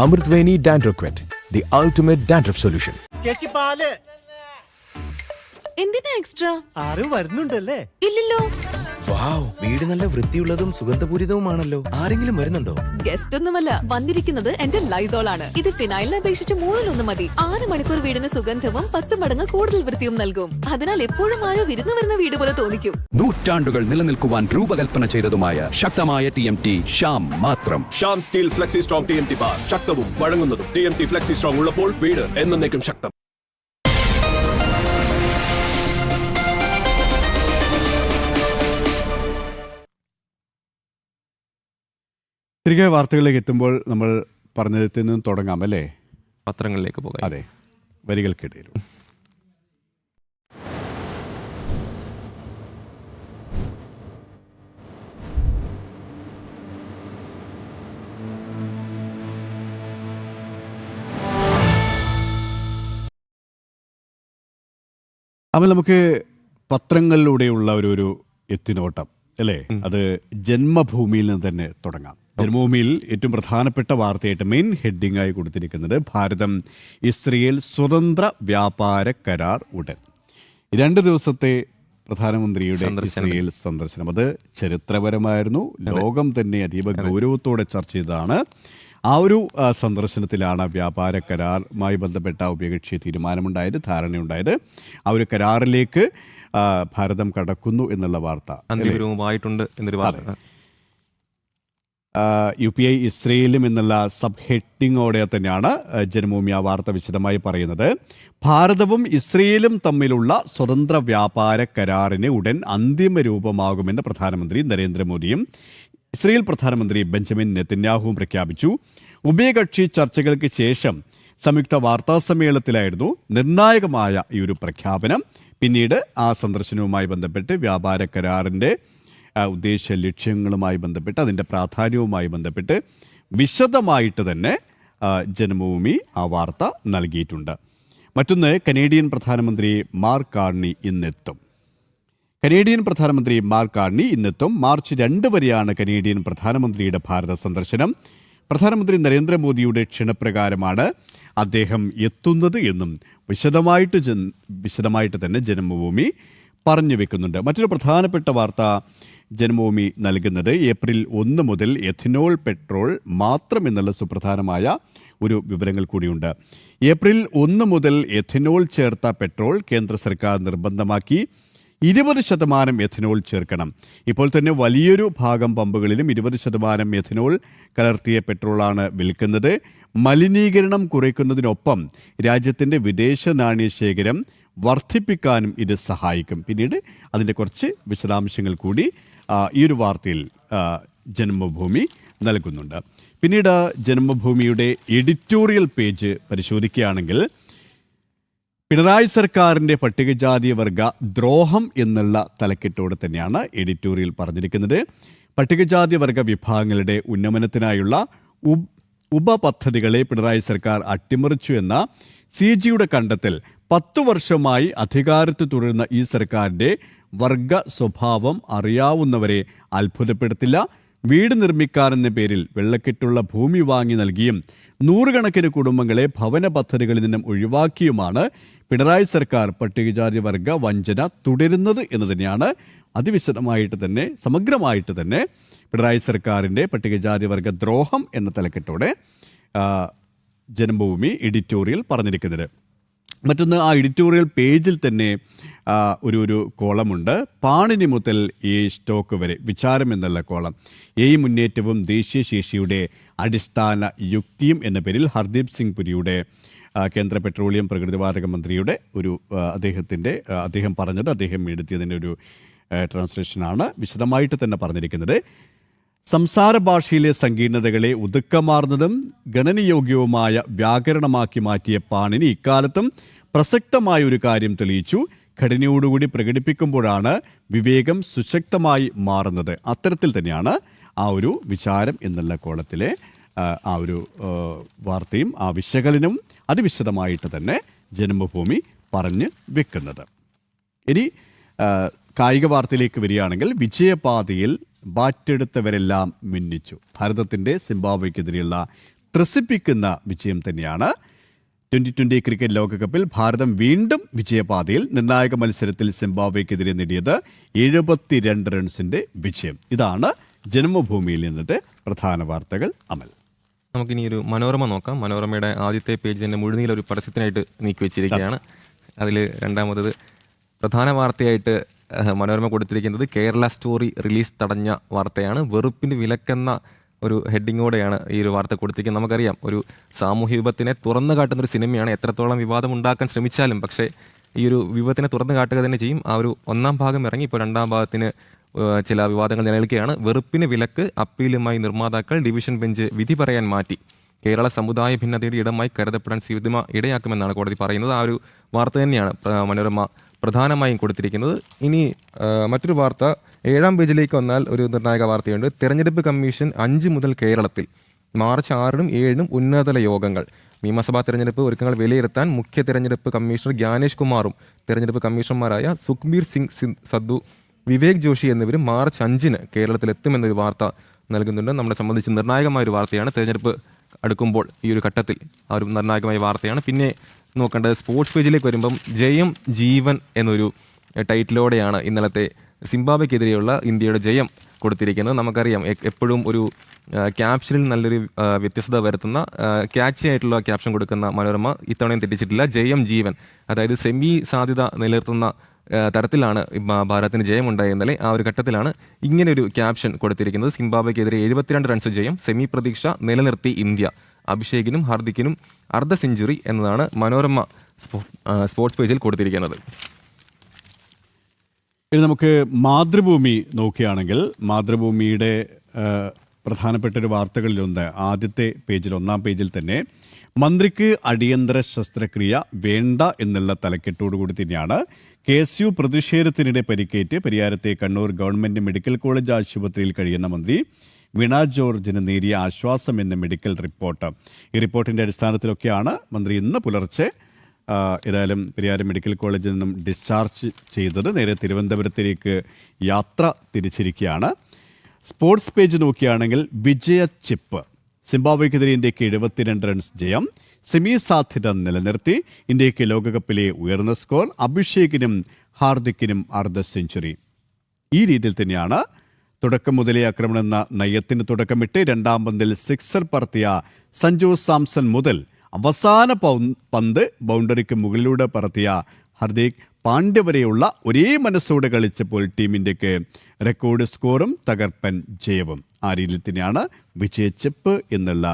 Amrutweni Dandruff Quit, the ultimate dandruff solution. ചേച്ചി പാല് എന്തിനാ എക്സ്ട്രാ? ആരും വരുന്നുണ്ടല്ലേ? ഇല്ലല്ലോ. വാവ്, വീട് നല്ല വൃത്തിയുള്ളതും സുഗന്ധപൂരിതവുമാണല്ലോ. ആരെങ്കിലും വരുന്നുണ്ടോ? ഗസ്റ്റ് ഒന്നുമല്ല, വന്നിരിക്കുന്നത് എന്റെ ലൈസോൾ ആണ്. ഇത് ഫിനൈലിനെ അപേക്ഷിച്ച് 1 മതി. 6 മണിക്കൂർ വീടിന് സുഗന്ധവും 10 മടങ്ങ് കൂടുതൽ വൃത്തിയും നൽകും. അതിനാൽ എപ്പോഴും ആരോ വിരുന്ന് വരുന്ന വീട് പോലെ തോന്നിക്കും. നൂറ്റാണ്ടുകൾ നിലനിൽക്കുവാൻ രൂപകൽപ്പന ചെയ്തതുമായ ശക്തമായ TMT ഷാം മാത്രം. Shyam steel flexi strong TMT bar, ശക്തവും വഴങ്ങുന്നതും. TMT ഫ്ലെക്സി സ്ട്രോങ് ഉള്ളപ്പോൾ വീട് എന്നേക്കും ശക്തം. തിരികെ വാർത്തകളിലേക്ക് എത്തുമ്പോൾ നമ്മൾ പറഞ്ഞതിൽ നിന്നും തുടങ്ങാം അല്ലേ? പത്രങ്ങളിലേക്ക് പോകാം. അതെ, വരികൾക്കിടയിൽ അപ്പോൾ നമുക്ക് പത്രങ്ങളിലൂടെയുള്ള ഒരു എത്തിനോട്ടം അല്ലേ, അത് ജന്മഭൂമിയിൽ നിന്ന് തന്നെ തുടങ്ങാം. ജന്മഭൂമിയിൽ ഏറ്റവും പ്രധാനപ്പെട്ട വാർത്തയായിട്ട് മെയിൻ ഹെഡിംഗ് ആയി കൊടുത്തിരിക്കുന്നത് ഭാരതം ഇസ്രയേൽ സ്വതന്ത്ര വ്യാപാര കരാർ ഉടൻ. 2 ദിവസത്തെ പ്രധാനമന്ത്രിയുടെ ഇസ്രയേൽ സന്ദർശനം, അത് ചരിത്രപരമായിരുന്നു. ലോകം തന്നെ അതീവ ഗൗരവത്തോടെ ചർച്ച ചെയ്തതാണ്. ആ ഒരു സന്ദർശനത്തിലാണ് വ്യാപാര കരാറുമായി ബന്ധപ്പെട്ട ഉഭയകക്ഷി തീരുമാനമുണ്ടായത്, ധാരണയുണ്ടായത്. ആ ഒരു കരാറിലേക്ക് ഭാരതം കടക്കുന്നു എന്നുള്ള വാർത്ത അന്തിമരൂപമായിട്ടുണ്ട് എന്നൊരു വാർത്ത. UPI ഇസ്രയേലും എന്നുള്ള സബ് ഹെഡിങ്ങോടെ തന്നെയാണ് ജന്മഭൂമി ആ വാർത്ത വിശദമായി പറയുന്നത്. ഭാരതവും ഇസ്രയേലും തമ്മിലുള്ള സ്വതന്ത്ര വ്യാപാര കരാറിന് ഉടൻ അന്തിമ രൂപമാകുമെന്ന് പ്രധാനമന്ത്രി നരേന്ദ്രമോദിയും ഇസ്രയേൽ പ്രധാനമന്ത്രി ബെഞ്ചമിൻ നെതന്യാഹുവും പ്രഖ്യാപിച്ചു. ഉഭയകക്ഷി ചർച്ചകൾക്ക് ശേഷം സംയുക്ത വാർത്താ സമ്മേളനത്തിലായിരുന്നു നിർണായകമായ ഈ ഒരു പ്രഖ്യാപനം. പിന്നീട് ആ സന്ദർശനവുമായി ബന്ധപ്പെട്ട് വ്യാപാര കരാറിൻ്റെ ഉദ്ദേശ ലക്ഷ്യങ്ങളുമായി ബന്ധപ്പെട്ട് അതിൻ്റെ പ്രാധാന്യവുമായി ബന്ധപ്പെട്ട് വിശദമായിട്ട് തന്നെ ജന്മഭൂമി ആ വാർത്ത നൽകിയിട്ടുണ്ട്. മറ്റൊന്ന്, കനേഡിയൻ പ്രധാനമന്ത്രി മാർക്ക് കാർണി ഇന്നെത്തും. മാർച്ച് 2 വരെയാണ് കനേഡിയൻ പ്രധാനമന്ത്രിയുടെ ഭാരത സന്ദർശനം. പ്രധാനമന്ത്രി നരേന്ദ്രമോദിയുടെ ക്ഷണപ്രകാരമാണ് അദ്ദേഹം എത്തുന്നത് എന്നും വിശദമായിട്ട് തന്നെ ജന്മഭൂമി പറഞ്ഞു വെക്കുന്നുണ്ട്. മറ്റൊരു പ്രധാനപ്പെട്ട വാർത്ത ജന്മഭൂമി നൽകുന്നത് ഏപ്രിൽ 1 മുതൽ എഥനോൾ പെട്രോൾ മാത്രം എന്നുള്ള സുപ്രധാനമായ ഒരു വിവരങ്ങൾ കൂടിയുണ്ട്. ഏപ്രിൽ 1 മുതൽ എഥനോൾ ചേർത്ത പെട്രോൾ കേന്ദ്ര സർക്കാർ നിർബന്ധമാക്കി. 20% എഥനോൾ ചേർക്കണം. ഇപ്പോൾ തന്നെ വലിയൊരു ഭാഗം പമ്പുകളിലും 20% എഥനോൾ കലർത്തിയ പെട്രോളാണ് വിൽക്കുന്നത്. മലിനീകരണം കുറയ്ക്കുന്നതിനൊപ്പം രാജ്യത്തിൻ്റെ വിദേശ നാണ്യശേഖരം വർദ്ധിപ്പിക്കാനും ഇത് സഹായിക്കും. പിന്നീട് അതിൻ്റെ കുറച്ച് വിശദാംശങ്ങൾ കൂടി ഈ ഒരു വാർത്തയിൽ ജന്മഭൂമി നൽകുന്നുണ്ട്. പിന്നീട് ജന്മഭൂമിയുടെ എഡിറ്റോറിയൽ പേജ് പരിശോധിക്കുകയാണെങ്കിൽ പിണറായി സർക്കാരിൻ്റെ പട്ടികജാതി വർഗ ദ്രോഹം എന്നുള്ള തലക്കെട്ടോടെ തന്നെയാണ് എഡിറ്റോറിയൽ പറഞ്ഞിരിക്കുന്നത്. പട്ടികജാതി വർഗ വിഭാഗങ്ങളുടെ ഉന്നമനത്തിനായുള്ള ഉപപദ്ധതികളെ പിണറായി സർക്കാർ അട്ടിമറിച്ചു എന്ന CAGയുടെ കണ്ടെത്തൽ 10 വർഷമായി അധികാരത്തിൽ തുടരുന്ന ഈ സർക്കാരിൻ്റെ വർഗ സ്വഭാവം അറിയാവുന്നവരെ അത്ഭുതപ്പെടുത്തില്ല. വീട് നിർമ്മിക്കാനെന്ന പേരിൽ വെള്ളക്കെട്ടുള്ള ഭൂമി വാങ്ങി നൽകിയും 100 കണക്കിന് കുടുംബങ്ങളെ ഭവന പദ്ധതികളിൽ നിന്നും ഒഴിവാക്കിയുമാണ് പിണറായി സർക്കാർ പട്ടികജാതി വർഗ വഞ്ചന തുടരുന്നത് എന്ന് തന്നെയാണ് അതിവിശദമായിട്ട് തന്നെ സമഗ്രമായിട്ട് തന്നെ പിണറായി സർക്കാരിൻ്റെ പട്ടികജാതി വർഗ ദ്രോഹം എന്ന തലക്കെട്ടോടെ ജന്മഭൂമി എഡിറ്റോറിയൽ പറഞ്ഞിരിക്കുന്നത്. മറ്റൊന്ന്, ആ എഡിറ്റോറിയൽ പേജിൽ തന്നെ ഒരു കോളമുണ്ട്. പാണിനി മുതൽ സ്റ്റോക്ക് വരെ വിചാരം എന്നുള്ള കോളം. മുന്നേറ്റവും ദേശീയ ശേഷിയുടെ അടിസ്ഥാന യുക്തിയും എന്ന പേരിൽ ഹർദീപ് സിംഗ് പുരിയുടെ കേന്ദ്ര പെട്രോളിയം പ്രകൃതിവാതക മന്ത്രിയുടെ അദ്ദേഹം പറഞ്ഞത്, അദ്ദേഹം എഴുതിയതിൻ്റെ ഒരു ട്രാൻസ്ലേഷനാണ്. വിശദമായിട്ട് തന്നെ പറഞ്ഞിരിക്കുന്നത്. സംസാര ഭാഷയിലെ സങ്കീർണതകളെ ഒതുക്കമാർന്നതും ഗണനയോഗ്യവുമായ വ്യാകരണമാക്കി മാറ്റിയ പാണിനി ഇക്കാലത്തും പ്രസക്തമായ ഒരു കാര്യം തെളിയിച്ചു. ഘടനയോടുകൂടി പ്രകടിപ്പിക്കുമ്പോഴാണ് വിവേകം സുശക്തമായി മാറുന്നത്. അത്തരത്തിൽ തന്നെയാണ് ആ ഒരു വിചാരം എന്നുള്ള കോളത്തിലെ ആ ഒരു വാർത്തയും ആ വിശകലനവും അതിവിശദമായിട്ട് തന്നെ ജന്മഭൂമി പറഞ്ഞു വെക്കുന്നത്. ഇനി കായിക വാർത്തയിലേക്ക് വരികയാണെങ്കിൽ വിജയപാതയിൽ ബാറ്റെടുത്തവരെല്ലാം മിന്നിച്ചു. ഭാരതത്തിൻ്റെ സിംബാബ്വേക്കെതിരെയുള്ള ത്രസിപ്പിക്കുന്ന വിജയം തന്നെയാണ്. 2020 ക്രിക്കറ്റ് ലോകകപ്പിൽ ഭാരതം വീണ്ടും വിജയപാതയിൽ. നിർണായക മത്സരത്തിൽ സിംബാബ്വേക്കെതിരെ നേടിയത് 72 റൺസിന്റെ വിജയം. ഇതാണ് ജന്മഭൂമിയിൽ നിന്നത്തെ പ്രധാന വാർത്തകൾ. അമൽ, നമുക്കിനി ഒരു മനോരമ നോക്കാം. മനോരമയുടെ ആദ്യത്തെ പേജ് തന്നെ മുഴുനീളൊരു പരസ്യത്തിനായിട്ട് നീക്കി വെച്ചിരിക്കുകയാണ്. അതിൽ രണ്ടാമത് പ്രധാന വാർത്തയായിട്ട് മനോരമ കൊടുത്തിരിക്കുന്നത് കേരള സ്റ്റോറി റിലീസ് തടഞ്ഞ വാർത്തയാണ്. വെറുപ്പിന് വിലക്കെന്ന ഒരു ഹെഡിങ്ങോടെയാണ് ഈ ഒരു വാർത്ത കൊടുത്തിരിക്കുന്നത്. നമുക്കറിയാം, ഒരു സാമൂഹ്യ വിപത്തിനെ തുറന്നു കാട്ടുന്നൊരു സിനിമയാണ്. എത്രത്തോളം വിവാദം ഉണ്ടാക്കാൻ ശ്രമിച്ചാലും പക്ഷേ ഈ ഒരു വിപത്തിനെ തുറന്നു കാട്ടുക തന്നെ ചെയ്യും. ആ ഒരു ഒന്നാം ഭാഗം ഇറങ്ങി ഇപ്പോൾ രണ്ടാം ഭാഗത്തിന് ചില വിവാദങ്ങൾ നിലനിൽക്കുകയാണ്. വെറുപ്പിന് വിലക്ക്, അപ്പീലുമായി നിർമ്മാതാക്കൾ, ഡിവിഷൻ ബെഞ്ച് വിധി പറയാൻ മാറ്റി. കേരള സമുദായ ഭിന്നതയുടെ ഇടമായി കരുതപ്പെടാൻ സിനിമ ഇടയാക്കുമെന്നാണ് കോടതി പറയുന്നത്. ആ ഒരു വാർത്ത തന്നെയാണ് മനോരമ പ്രധാനമായും കൊടുത്തിരിക്കുന്നത്. ഇനി മറ്റൊരു വാർത്ത 7-ാം പേജിലേക്ക് വന്നാൽ ഒരു നിർണായക വാർത്തയുണ്ട്. തെരഞ്ഞെടുപ്പ് കമ്മീഷൻ 5 മുതൽ കേരളത്തിൽ. മാർച്ച് 6-നും 7-നും ഉന്നതതല യോഗങ്ങൾ. നിയമസഭാ തെരഞ്ഞെടുപ്പ് ഒരുക്കങ്ങൾ വിലയിരുത്താൻ മുഖ്യ തെരഞ്ഞെടുപ്പ് കമ്മീഷണർ ജ്ഞാനേഷ് കുമാറും തെരഞ്ഞെടുപ്പ് കമ്മീഷണർമാരായ സുഖ്ബീർ സിംഗ് സദ്ദു, വിവേക് ജോഷി എന്നിവരും മാർച്ച് 5-ന് കേരളത്തിലെത്തുമെന്നൊരു വാർത്ത നൽകുന്നുണ്ട്. നമ്മളെ സംബന്ധിച്ച് നിർണായകമായ ഒരു വാർത്തയാണ്. തെരഞ്ഞെടുപ്പ് അടുക്കുമ്പോൾ ഈ ഒരു ഘട്ടത്തിൽ ആ ഒരു നിർണായകമായ വാർത്തയാണ്. പിന്നെ നോക്കേണ്ടത് സ്പോർട്സ് പേജിലേക്ക് വരുമ്പം ജയം ജീവൻ എന്നൊരു ടൈറ്റിലോടെയാണ് ഇന്നലത്തെ സിംബാബ്വേക്കെതിരെയുള്ള ഇന്ത്യയുടെ ജയം കൊടുത്തിരിക്കുന്നത്. നമുക്കറിയാം, എപ്പോഴും ഒരു ക്യാപ്ഷനിൽ നല്ലൊരു വ്യത്യസ്തത വരുത്തുന്ന ക്യാച്ചി ആയിട്ടുള്ള ക്യാപ്ഷൻ കൊടുക്കുന്ന മനോരമ ഇത്തവണയും തെറ്റിച്ചിട്ടില്ല. ജയം ജീവൻ, അതായത് സെമി സാധ്യത നിലനിർത്തുന്ന തരത്തിലാണ് ഭാരതത്തിന് ജയമുണ്ടായ ഇന്നലെ. ആ ഒരു ഘട്ടത്തിലാണ് ഇങ്ങനെയൊരു ക്യാപ്ഷൻ കൊടുത്തിരിക്കുന്നത്. സിംബാബ്വേക്കെതിരെ 72 റൺസ് ജയം, സെമി പ്രതീക്ഷ നിലനിർത്തി ഇന്ത്യ, അഭിഷേകിനും ഹാർദിക്കിനും അർദ്ധ സെഞ്ചുറി എന്നതാണ് മനോരമ സ്പോർട്സ് പേജിൽ കൊടുത്തിരിക്കുന്നത്. ഇനി നമുക്ക് മാതൃഭൂമി നോക്കുകയാണെങ്കിൽ മാതൃഭൂമിയുടെ പ്രധാനപ്പെട്ട ഒരു വാർത്തകളിലൊന്ന് ആദ്യത്തെ പേജിൽ, 1-ാം പേജിൽ തന്നെ മന്ത്രിക്ക് അടിയന്തര ശസ്ത്രക്രിയ വേണ്ട എന്നുള്ള തലക്കെട്ടോടുകൂടി തന്നെയാണ് KSU പ്രതിഷേധത്തിനിടെ പരിക്കേറ്റ് പരിയാരത്തെ കണ്ണൂർ ഗവൺമെന്റ് മെഡിക്കൽ കോളേജ് ആശുപത്രിയിൽ കഴിയുന്ന മന്ത്രി വീണ ജോർജിന് നേരിയ ആശ്വാസം എന്ന മെഡിക്കൽ റിപ്പോർട്ട്. ഈ റിപ്പോർട്ടിന്റെ അടിസ്ഥാനത്തിലൊക്കെയാണ് മന്ത്രി ഇന്ന് പുലർച്ചെ ഏതായാലും പെരിയാരം മെഡിക്കൽ കോളേജിൽ നിന്നും ഡിസ്ചാർജ് ചെയ്തത്. നേരെ തിരുവനന്തപുരത്തേക്ക് യാത്ര തിരിച്ചിരിക്കുകയാണ്. സ്പോർട്സ് പേജ് നോക്കുകയാണെങ്കിൽ വിജയ ചിപ്പ്. സിംബാബ്വേക്കെതിരെ ഇന്ത്യക്ക് 72 റൺസ് ജയം, സെമി സാധ്യത നിലനിർത്തി. ഇന്ത്യക്ക് ലോകകപ്പിലെ ഉയർന്ന സ്കോർ, അഭിഷേകിനും ഹാർദിക്കിനും അർദ്ധ സെഞ്ചുറി. ഈ രീതിയിൽ തന്നെയാണ് തുടക്കം മുതലേ ആക്രമണം എന്ന നയത്തിന് തുടക്കമിട്ട് 2-ാം പന്തിൽ സിക്സർ പറത്തിയ സഞ്ജു സാംസൺ മുതൽ അവസാന പന്ത് ബൗണ്ടറിക്ക് മുകളിലൂടെ പറത്തിയ ഹർദിക് പാണ്ഡ്യ വരെയുള്ള ഒരേ മനസ്സോടെ കളിച്ചപ്പോൾ ടീം ഇന്ത്യക്ക് റെക്കോർഡ് സ്കോറും തകർപ്പൻ ജയവും. ആ രീതിയിൽ തന്നെയാണ് വിജയച്ചെപ്പ് എന്നുള്ള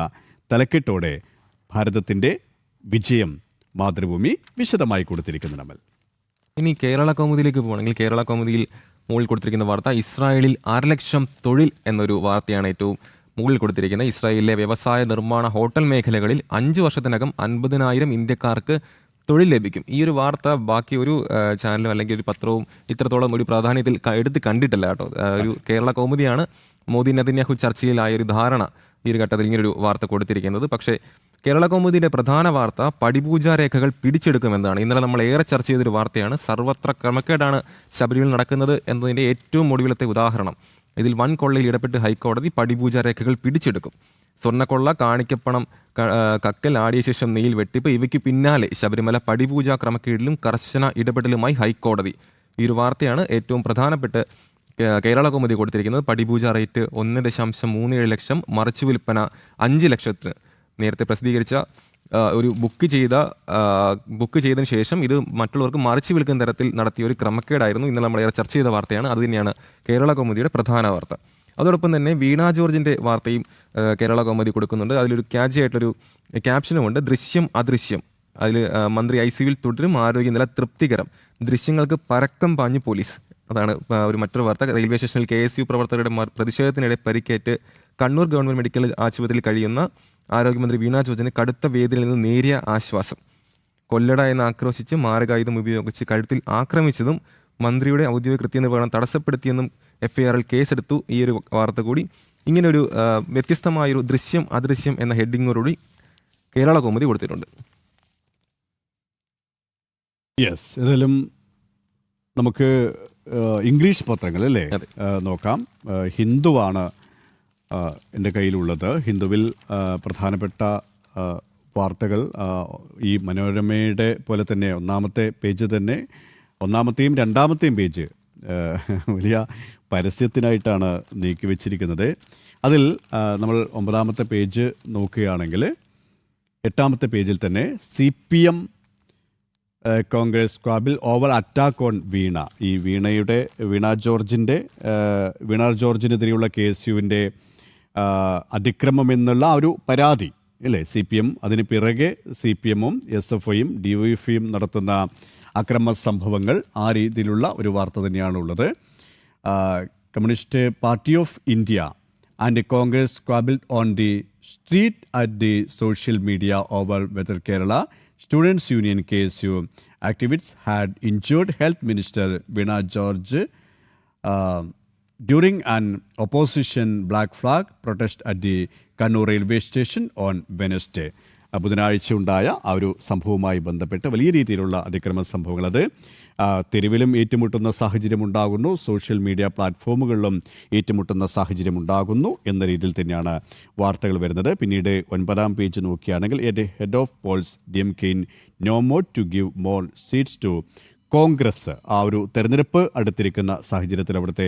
തലക്കെട്ടോടെ ഭാരതത്തിൻ്റെ വിജയം മാതൃഭൂമി വിശദമായി കൊടുത്തിരിക്കുന്നു. നമ്മൾ ഇനി കേരള കൗമുദിയിലേക്ക് പോകുകയാണെങ്കിൽ കേരള കൗമുദിയിൽ മുകളിൽ കൊടുത്തിരിക്കുന്ന വാർത്ത ഇസ്രായേലിൽ 6 ലക്ഷം തൊഴിൽ എന്നൊരു വാർത്തയാണ് ഏറ്റവും മുകളിൽ കൊടുത്തിരിക്കുന്നത്. ഇസ്രായേലിലെ വ്യവസായ, നിർമ്മാണ, ഹോട്ടൽ മേഖലകളിൽ 5 വർഷത്തിനകം 50,000 ഇന്ത്യക്കാർക്ക് തൊഴിൽ ലഭിക്കും. ഈ ഒരു വാർത്ത ബാക്കി ഒരു ചാനലും അല്ലെങ്കിൽ ഒരു പത്രവും ഇത്രത്തോളം ഒരു പ്രാധാന്യത്തിൽ എടുത്ത് കണ്ടിട്ടില്ല കേട്ടോ. ഒരു കേരള കൗമുദിയാണ് മോദി നെതന്യാഹു ചർച്ചയിലായ ഒരു ധാരണ ഈ ഒരു ഘട്ടത്തിൽ ഇങ്ങനൊരു വാർത്ത കൊടുത്തിരിക്കുന്നത്. പക്ഷേ കേരള കൗമുദിയുടെ പ്രധാന വാർത്ത പടിപൂജാ രേഖകൾ പിടിച്ചെടുക്കുമെന്നാണ്. ഇന്നലെ നമ്മൾ ഏറെ ചർച്ച ചെയ്തൊരു വാർത്തയാണ്. സർവത്ര ക്രമക്കേടാണ് ശബരിമല നടക്കുന്നത് എന്നതിൻ്റെ ഏറ്റവും ഒടുവിലത്തെ ഉദാഹരണം. ഇതിൽ വൻ കൊള്ളയിൽ ഇടപെട്ട് ഹൈക്കോടതി പടിപൂജാ രേഖകൾ പിടിച്ചെടുക്കും. സ്വർണ്ണക്കൊള്ള, കാണിക്കപ്പണം കക്കൽ, ആടിയ ശേഷം നെയിൽ വെട്ടിപ്പ്, ഇവയ്ക്ക് പിന്നാലെ ശബരിമല പടിപൂജാ ക്രമക്കേടിലും കർശന ഇടപെടലുമായി ഹൈക്കോടതി. ഈ ഒരു വാർത്തയാണ് ഏറ്റവും പ്രധാനപ്പെട്ട് കേരള കൗമുദി കൊടുത്തിരിക്കുന്നത്. പടിപൂജ റേറ്റ് 1.37 ലക്ഷം, മറിച്ചു വിൽപ്പന 5 ലക്ഷത്തിന്. നേരത്തെ പ്രസിദ്ധീകരിച്ച ഒരു ബുക്ക് ചെയ്തതിന് ശേഷം ഇത് മറ്റുള്ളവർക്ക് മറിച്ച് വിൽക്കുന്ന തരത്തിൽ നടത്തിയ ഒരു ക്രമക്കേടായിരുന്നു. ഇന്നലെ നമ്മൾ ഏറെ ചർച്ച ചെയ്ത വാർത്തയാണ്. അത് തന്നെയാണ് കേരള കൗമുദിയുടെ പ്രധാന വാർത്ത. അതോടൊപ്പം തന്നെ വീണ ജോർജിൻ്റെ വാർത്തയും കേരള കൗമുദി കൊടുക്കുന്നുണ്ട്. അതിലൊരു ക്യാച്ചി ആയിട്ടൊരു ക്യാപ്ഷനുമുണ്ട്, ദൃശ്യം അദൃശ്യം. അതിൽ മന്ത്രി ICUവിൽ തുടരും, ആരോഗ്യനില തൃപ്തികരം, ദൃശ്യങ്ങൾക്ക് പരക്കം പാഞ്ഞ് പോലീസ്. അതാണ് ഒരു മറ്റൊരു വാർത്ത. റെയിൽവേ സ്റ്റേഷനിൽ KSU പ്രവർത്തകരുടെ പ്രതിഷേധത്തിനിടെ പരിക്കേറ്റ് കണ്ണൂർ ഗവൺമെന്റ് മെഡിക്കൽ ആശുപത്രിയിൽ കഴിയുന്ന ആരോഗ്യമന്ത്രി വീണ ജോർജിന് കടുത്ത വേദനയിൽ നിന്ന് നേരിയ ആശ്വാസം. കൊല്ലട എന്ന് ആക്രോശിച്ച് മാരകായുധം ഉപയോഗിച്ച് കഴുത്തിൽ ആക്രമിച്ചതും മന്ത്രിയുടെ ഔദ്യോഗിക കൃത്യനിർവഹണം തടസ്സപ്പെടുത്തിയെന്നും FIRൽ കേസെടുത്തു. ഈ ഒരു വാർത്ത കൂടി ഇങ്ങനൊരു വ്യത്യസ്തമായൊരു ദൃശ്യം അദൃശ്യം എന്ന ഹെഡിങ്ങോടുകൂടി കേരള കൗമുദി കൊടുത്തിട്ടുണ്ട്. യെസ്, ഏതായാലും നമുക്ക് ഇംഗ്ലീഷ് പത്രങ്ങൾ അല്ലേ നോക്കാം. ഹിന്ദുവാണ് എൻ്റെ കയ്യിലുള്ളത്. ഹിന്ദുവിൽ പ്രധാനപ്പെട്ട വാർത്തകൾ ഈ മനോരമയുടെ പോലെ തന്നെ ഒന്നാമത്തെ പേജ് തന്നെ, ഒന്നാമത്തെയും രണ്ടാമത്തെയും പേജ് വലിയ പരസ്യത്തിനായിട്ടാണ് നീക്കി വെച്ചിരിക്കുന്നത്. അതിൽ നമ്മൾ 9ാമത്തെ പേജ് നോക്കുകയാണെങ്കിൽ 8ാമത്തെ പേജിൽ തന്നെ CPM കോൺഗ്രസ് സ്ക്വാബിൽ ഓവർ അറ്റാക്ക് ഓൺ വീണ, ഈ വീണ ജോർജിനെതിരെയുള്ള KSUവിൻ്റെ അതിക്രമം എന്നുള്ള ഒരു പരാതി അല്ലേ CPM, അതിന് പിറകെ CPM-ഉം SFIയും DYFIയും നടത്തുന്ന അക്രമ സംഭവങ്ങൾ, ആ രീതിയിലുള്ള ഒരു വാർത്ത തന്നെയാണുള്ളത്. Communist Party of India and Congress squabbled on the street at the social media over whether Kerala Students Union KSU activists had injured Health Minister Veena George during an opposition black flag protest at the Kannur railway station on Wednesday. ബുധനാഴ്ച ഉണ്ടായ ആ ഒരു സംഭവവുമായി ബന്ധപ്പെട്ട് വലിയ രീതിയിലുള്ള അതിക്രമ സംഭവങ്ങൾ, അത് തെരുവിലും ഏറ്റുമുട്ടുന്ന സാഹചര്യം ഉണ്ടാകുന്നു, സോഷ്യൽ മീഡിയ പ്ലാറ്റ്ഫോമുകളിലും ഏറ്റുമുട്ടുന്ന സാഹചര്യം ഉണ്ടാകുന്നു എന്ന രീതിയിൽ തന്നെയാണ് വാർത്തകൾ വരുന്നത്. പിന്നീട് 9ാം പേജ് നോക്കുകയാണെങ്കിൽ head of polls DMK no more to give more seats to Congress. ആ ഒരു തെരഞ്ഞെടുപ്പ് അടുത്തിരിക്കുന്ന സാഹചര്യത്തിൽ അവിടുത്തെ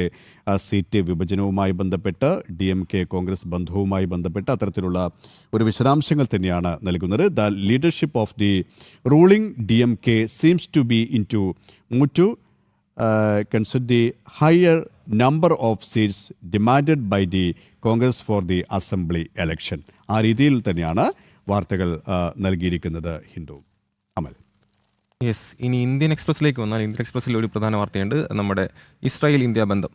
സീറ്റ് വിഭജനവുമായി ബന്ധപ്പെട്ട് DMK കോൺഗ്രസ് ബന്ധവുമായി ബന്ധപ്പെട്ട് അത്തരത്തിലുള്ള ഒരു വിശദാംശങ്ങൾ തന്നെയാണ് നൽകുന്നത്. The leadership of the ruling DMK seems to be in to move to consider the higher number of seats demanded by the Congress for the assembly election. ആ രീതിയിൽ തന്നെയാണ് വാർത്തകൾ നൽകിയിരിക്കുന്നത്. ഹിന്ദു അമൽ. യെസ്, ഇനി ഇന്ത്യൻ എക്സ്പ്രസിലേക്ക് വന്നാൽ ഇന്ത്യൻ എക്സ്പ്രസ്സിൽ ഒരു പ്രധാന വാർത്തയുണ്ട്. നമ്മുടെ ഇസ്രായേൽ ഇന്ത്യ ബന്ധം.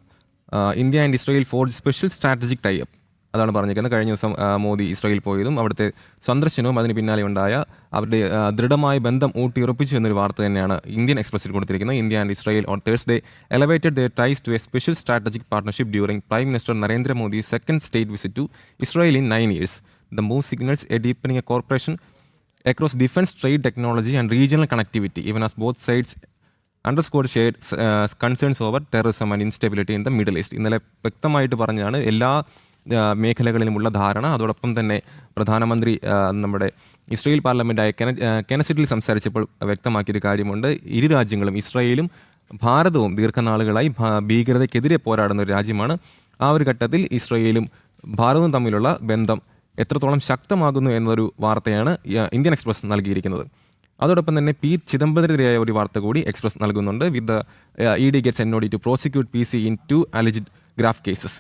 India and Israel forge special strategic tie up, അതാണ് പറഞ്ഞിരിക്കുന്നത്. കഴിഞ്ഞ ദിവസം മോദി ഇസ്രായേൽ പോയതും അവിടുത്തെ സന്ദർശനവും അതിന് പിന്നാലെ ഉണ്ടായ അവരുടെ ദൃഢമായ ബന്ധം ഊട്ടിയുറപ്പിച്ചു എന്നൊരു വാർത്ത തന്നെയാണ് ഇന്ത്യൻ എക്സ്പ്രസിൽ കൊടുത്തിരിക്കുന്നത്. India and Israel on Thursday elevated their ties to a special strategic partnership during Prime Minister Narendra Modi's second state visit to Israel in 9 years. The move signals a deepening cooperation across defense, trade, technology and regional connectivity, even as both sides underscored shared concerns over terrorism and instability in the Middle East. ഇന്നലെ വ്യക്തമായിട്ട് പറഞ്ഞാണ് എല്ലാ മേഖലകളിലുമുള്ള ധാരണ. അതോടൊപ്പം തന്നെ പ്രധാനമന്ത്രി നമ്മുടെ Israel പാർലമെൻറ്റായ കെനസെറ്റിൽ സംസാരിച്ചപ്പോൾ വ്യക്തമാക്കിയൊരു കാര്യമുണ്ട്. ഇരു രാജ്യങ്ങളും, ഇസ്രായേലും ഭാരതവും ദീർഘനാളുകളായി ഭീകരതയ്ക്കെതിരെ പോരാടുന്ന ഒരു രാജ്യമാണ്. ആ ഒരു ഘട്ടത്തിൽ ഇസ്രായേലും ഭാരതവും തമ്മിലുള്ള ബന്ധം എത്രത്തോളം ശക്തമാകുന്നു എന്നൊരു വാർത്തയാണ് ഇന്ത്യൻ എക്സ്പ്രസ് നൽകിയിരിക്കുന്നത്. അതോടൊപ്പം തന്നെ P. ചിദംബരത്തിനെതിരായ ഒരു വാർത്ത കൂടി എക്സ്പ്രസ് നൽകുന്നുണ്ട്. With the ED gets NOD to prosecute PC in 2 alleged graft cases.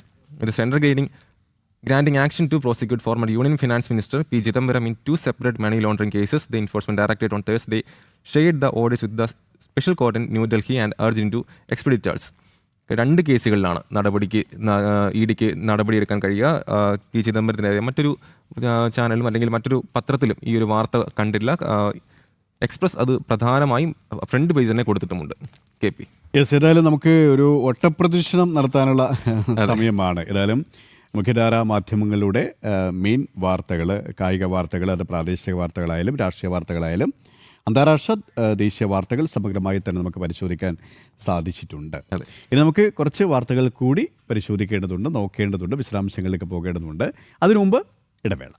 The center granting action to prosecute former Union Finance Minister P. Chidambaram in 2 separate money laundering cases. The Enforcement Directorate on Thursday shared the orders with the special court in New Delhi and urged into expeditors. 2 കേസുകളിലാണ് EDക്ക് നടപടിയെടുക്കാൻ കഴിയുക. P. ചിദംബരത്തിനെതിരെ മറ്റൊരു ചാനലും അല്ലെങ്കിൽ മറ്റൊരു പത്രത്തിലും ഈ ഒരു വാർത്ത കണ്ടില്ല. എക്സ്പ്രസ് അത് പ്രധാനമായും ഫ്രണ്ട് പേജ് തന്നെ കൊടുത്തിട്ടുമുണ്ട്. KP. യെസ്, ഏതായാലും നമുക്ക് ഒരു ഒട്ടപ്രദക്ഷിണം നടത്താനുള്ള സമയമാണ്. ഏതായാലും മുഖ്യധാര മാധ്യമങ്ങളിലൂടെ മെയിൻ വാർത്തകൾ, കായിക വാർത്തകൾ, അത് പ്രാദേശിക വാർത്തകളായാലും രാഷ്ട്രീയ വാർത്തകളായാലും അന്താരാഷ്ട്ര ദേശീയ വാർത്തകൾ സമഗ്രമായി തന്നെ നമുക്ക് പരിശോധിക്കാൻ സാധിച്ചിട്ടുണ്ട്. ഇനി നമുക്ക് കുറച്ച് വാർത്തകൾ കൂടി പരിശോധിക്കേണ്ടതുണ്ട്, നോക്കേണ്ടതുണ്ട്, വിശദാംശങ്ങളിലേക്ക് പോകേണ്ടതുണ്ട്. അതിനു മുമ്പ് ഇടവേള.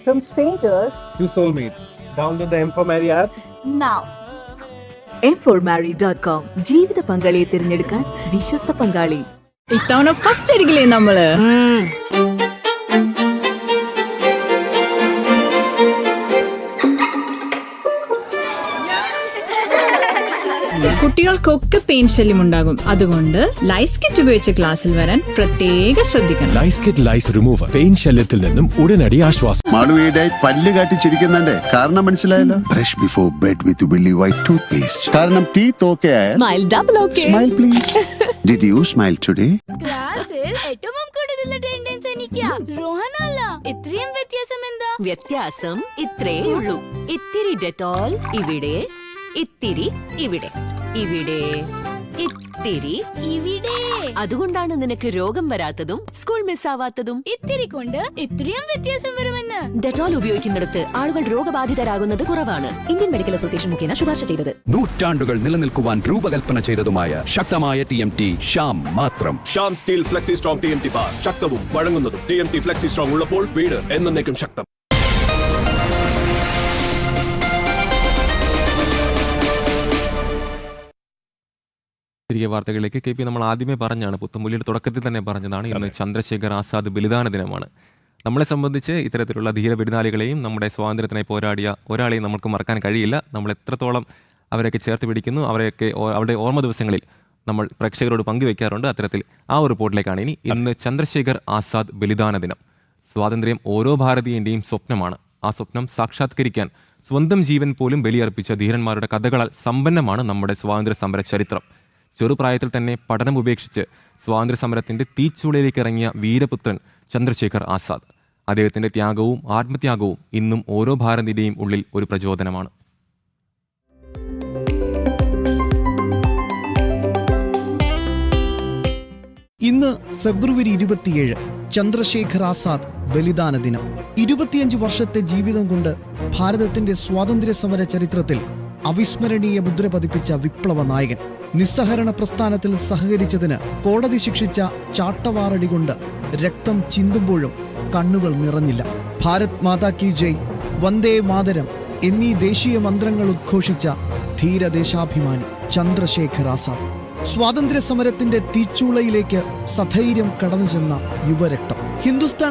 From strangers To soulmates. Download the M4Marry app. now. M4marry.com. ജീവിത പങ്കാളിയെ തിരഞ്ഞെടുക്കാൻ വിശ്വസ്ത പങ്കാളി. ഇത്തവണ ഫസ്റ്റ് അടിക്കില്ലേ നമ്മള്? കുട്ടികൾക്കൊക്കെ പെയിൻ ശല്യം ഉണ്ടാകും. അതുകൊണ്ട് ലൈസ് കിറ്റ് ഉപയോഗിച്ച് ക്ലാസ്സിൽ വരാൻ പ്രത്യേകം ശ്രദ്ധിക്കണം. ലൈസ് കിറ്റ് ലൈസ് റിമൂവർ പെയിൻ ശല്യത്തിൽ നിന്നും ഉടനടി ആശ്വാസം. മാളുവിയുടെ പല്ല് കാട്ടി ചിരിക്കുന്നതിന്റെ കാരണം മനസ്സിലായല്ലോ. Brush before bed with Willy white toothpaste. കാരണം ടീത്ത് ഓക്കെ ആയ smile double okay. Smile please. Did you smile today? ക്ലാസ്സിൽ ഏറ്റവും കൂടുതൽ അറ്റൻഡൻസ് എനിക്കാ. റോഹനല്ല. ഇത്രയും വ്യത്യാസം എന്താ? വ്യത്യാസം ഇത്രേ ഉള്ളൂ. ഇത്തിരി ഡെറ്റോൾ ഇവിടെ, ഇത്തിരി ഇവിടെ, ഇവിടെ, ഇത്തിരി ഇവിടെ. അതുകൊണ്ടാണ് നിനക്ക് രോഗം വരാത്തതും സ്കൂൾ മിസ്സാവാത്തതും. ഇത്തിരി കൊണ്ട് ഇത്രയും വ്യത്യാസം വരുമെന്ന്. ഡെറ്റോൾ ഉപയോഗിക്കുന്നിടത്ത് ആളുകൾ രോഗബാധിതരാകുന്നത് കുറവാണ്. ഇന്ത്യൻ മെഡിക്കൽ അസോസിയേഷൻ മുഖേന ശുപാർശ ചെയ്തത്. നൂറ്റാണ്ടുകൾ നിലനിൽക്കുവാൻ രൂപകൽപ്പന ചെയ്തതുമായ ശക്തമായ TMT ഷ്യാം മാത്രം. Shyam steel flexi strong TMT bar. ശക്തവും വഴങ്ങുന്നതും. TMT ഫ്ലെക്സി സ്ട്രോങ് ഉള്ളപ്പോൾ വീട് എന്നേക്കും ശക്തം. തിരികെ വാർത്തകളിലേക്ക്. KP, നമ്മൾ ആദ്യമേ പറഞ്ഞാണ്, പുത്തമ്പുലിയുടെ തുടക്കത്തിൽ തന്നെ പറഞ്ഞതാണ്, ഇന്ന് ചന്ദ്രശേഖർ ആസാദ് ബലിദാന ദിനമാണ്. നമ്മളെ സംബന്ധിച്ച് ഇത്തരത്തിലുള്ള ധീര വെടിനാളികളെയും നമ്മുടെ സ്വാതന്ത്ര്യത്തിനായി പോരാടിയ ഒരാളെയും നമുക്ക് മറക്കാൻ കഴിയില്ല. നമ്മൾ എത്രത്തോളം അവരെയൊക്കെ ചേർത്ത് പിടിക്കുന്നു, അവരെയൊക്കെ അവരുടെ ഓർമ്മ ദിവസങ്ങളിൽ നമ്മൾ പ്രേക്ഷകരോട് പങ്കുവെക്കാറുണ്ട്. അത്തരത്തിൽ ആ ഒരു റിപ്പോർട്ടിലേക്കാണ് ഇനി. ഇന്ന് ചന്ദ്രശേഖർ ആസാദ് ബലിദാന ദിനം. സ്വാതന്ത്ര്യം ഓരോ ഭാരതീയന്റെയും സ്വപ്നമാണ്. ആ സ്വപ്നം സാക്ഷാത്കരിക്കാൻ സ്വന്തം ജീവൻ പോലും ബലിയർപ്പിച്ച ധീരന്മാരുടെ കഥകളാൽ സമ്പന്നമാണ് നമ്മുടെ സ്വാതന്ത്ര്യ സമര ചരിത്രം. ചെറുപ്രായത്തിൽ തന്നെ പഠനം ഉപേക്ഷിച്ച് സ്വാതന്ത്ര്യ സമരത്തിന്റെ തീച്ചൂളയിലേക്ക് ഇറങ്ങിയ വീരപുത്രൻ ചന്ദ്രശേഖർ ആസാദ്. അദ്ദേഹത്തിന്റെ ത്യാഗവും ആത്മത്യാഗവും ഇന്നും ഓരോ ഭാരതീയന്റെയും ഉള്ളിൽ ഒരു പ്രചോദനമാണ്. ഇന്ന് ഫെബ്രുവരി 27, ചന്ദ്രശേഖർ ആസാദ് ബലിദാന ദിനം. 25 വർഷത്തെ ജീവിതം കൊണ്ട് ഭാരതത്തിന്റെ സ്വാതന്ത്ര്യ സമര ചരിത്രത്തിൽ അവിസ്മരണീയ മുദ്ര പതിപ്പിച്ച വിപ്ലവ നായകൻ. നിസ്സഹരണ പ്രസ്ഥാനത്തിൽ സഹകരിച്ചതിന് കോടതി ശിക്ഷിച്ച ചാട്ടവാറടി കൊണ്ട് രക്തം ചിന്തുമ്പോഴും കണ്ണുകൾ നിറഞ്ഞില്ല. ഭാരത് മാതാ കി ജയ്, വന്ദേ മാതരം എന്നീ ദേശീയ മന്ത്രങ്ങൾ ഉദ്ഘോഷിച്ച ധീരദേശാഭിമാനി ചന്ദ്രശേഖർ ആസാദ്. സ്വാതന്ത്ര്യ സമരത്തിന്റെ തീച്ചൂളയിലേക്ക് സധൈര്യം കടന്നു ചെന്ന യുവരക്തം. ഹിന്ദുസ്ഥാൻ